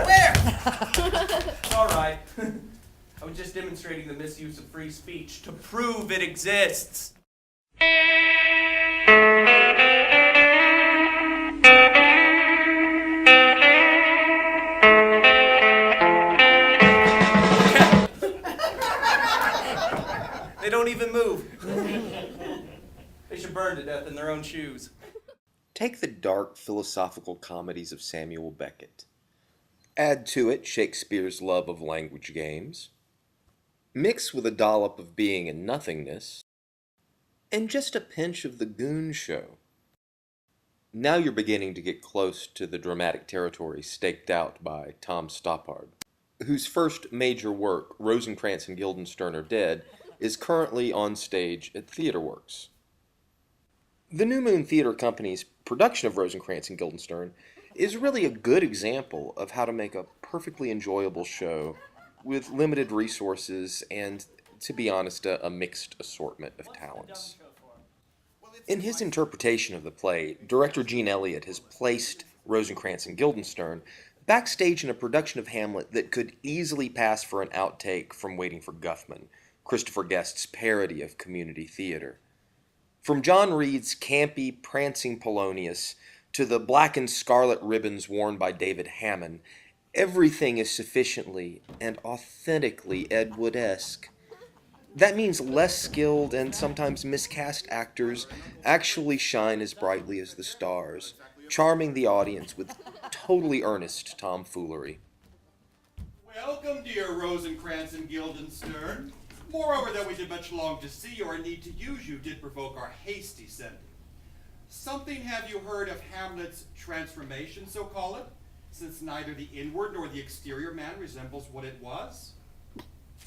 Where? It's all right. I was just demonstrating the misuse of free speech to prove it exists. They don't even move. They should burn to death in their own shoes. Take the dark philosophical comedies of Samuel Beckett. Add to it Shakespeare's love of language games. Mix with a dollop of being and nothingness. And just a pinch of the Goon Show. Now you're beginning to get close to the dramatic territory staked out by Tom Stoppard, whose first major work, Rosencrantz&Guildenstern Are Dead, is currently on stage at TheatreWorks. The New Moon Theater Company's production of Rosencrantz&Guildenstern is really a good example of how to make a perfectly enjoyable show with limited resources and, to be honest, a mixed assortment of talents. In his interpretation of the play, director Gene Elliott has placed Rosencrantz&Guildenstern backstage in a production of Hamlet that could easily pass for an outtake from Waiting for Guffman, Christopher Guest's parody of community theater. From John Reed's campy, prancing Polonius to the black and scarlet ribbons worn by David Hammond, everything is sufficiently and authentically Ed Wood-esque. That means less skilled and sometimes miscast actors actually shine as brightly as the stars, charming the audience with totally earnest tomfoolery. Welcome, dear Rosencrantz and Guildenstern. Moreover, that we did much long to see or need to use you did provoke our hasty sending. Something have you heard of Hamlet's transformation, so call it, since neither the inward nor the exterior man resembles what it was?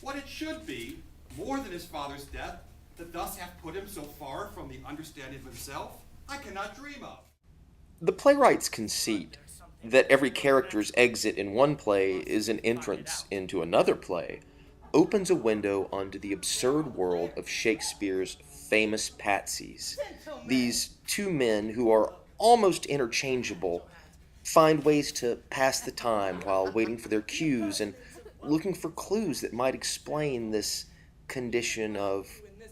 What it should be, more than his father's death, that thus hath put him so far from the understanding of himself, I cannot dream of. The playwright's conceit that every character's exit in one play is an entrance into another play opens a window onto the absurd world of Shakespeare's famous patsies. These two men who are almost interchangeable find ways to pass the time while waiting for their cues and looking for clues that might explain this condition of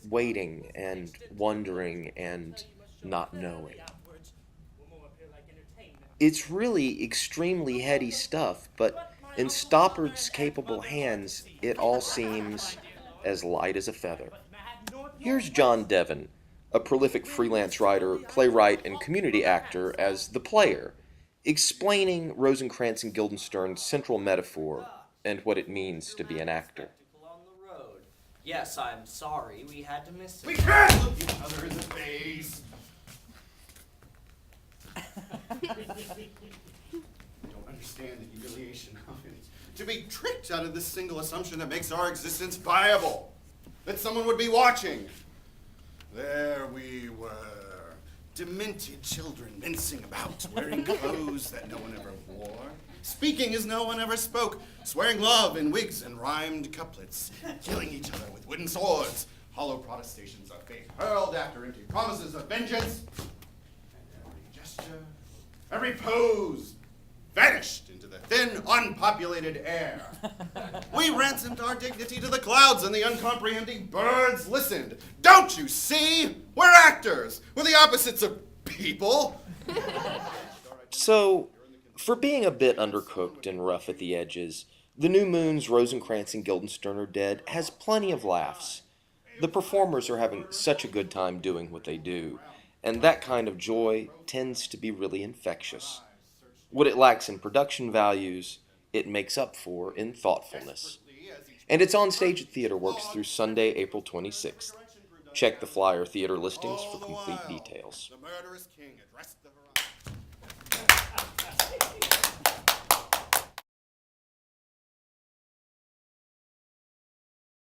waiting and wondering and not knowing. It's really extremely heady stuff, but in Stoppard's capable hands, it all seems as light as a feather. Here's John Devon, a prolific freelance writer, playwright, and community actor, as the player, explaining Rosencrantz&Guildenstern's central metaphor and what it means to be an actor. Yes, I'm sorry. We had to miss it. We can't look each other in the face. I don't understand the humiliation of it. To be tricked out of this single assumption that makes our existence viable. That someone would be watching. There we were. Demented children mincing about, wearing clothes that no one ever wore. Speaking as no one ever spoke, swearing love in wigs and rhymed couplets, killing each other with wooden swords, hollow protestations of faith hurled after empty promises of vengeance, and every gesture, every pose vanished into the thin, unpopulated air. We ransomed our dignity to the clouds, and the uncomprehending birds listened. Don't you see? We're actors. We're the opposites of people. So, for being a bit undercooked and rough at the edges, The New Moon's Rosencrantz&Guildenstern Are Dead has plenty of laughs. The performers are having such a good time doing what they do, and that kind of joy tends to be really infectious. What it lacks in production values, it makes up for in thoughtfulness. And it's on stage at TheatreWorks through Sunday, April 26th. Check the flyer theater listings for complete details. The murderous king addressed the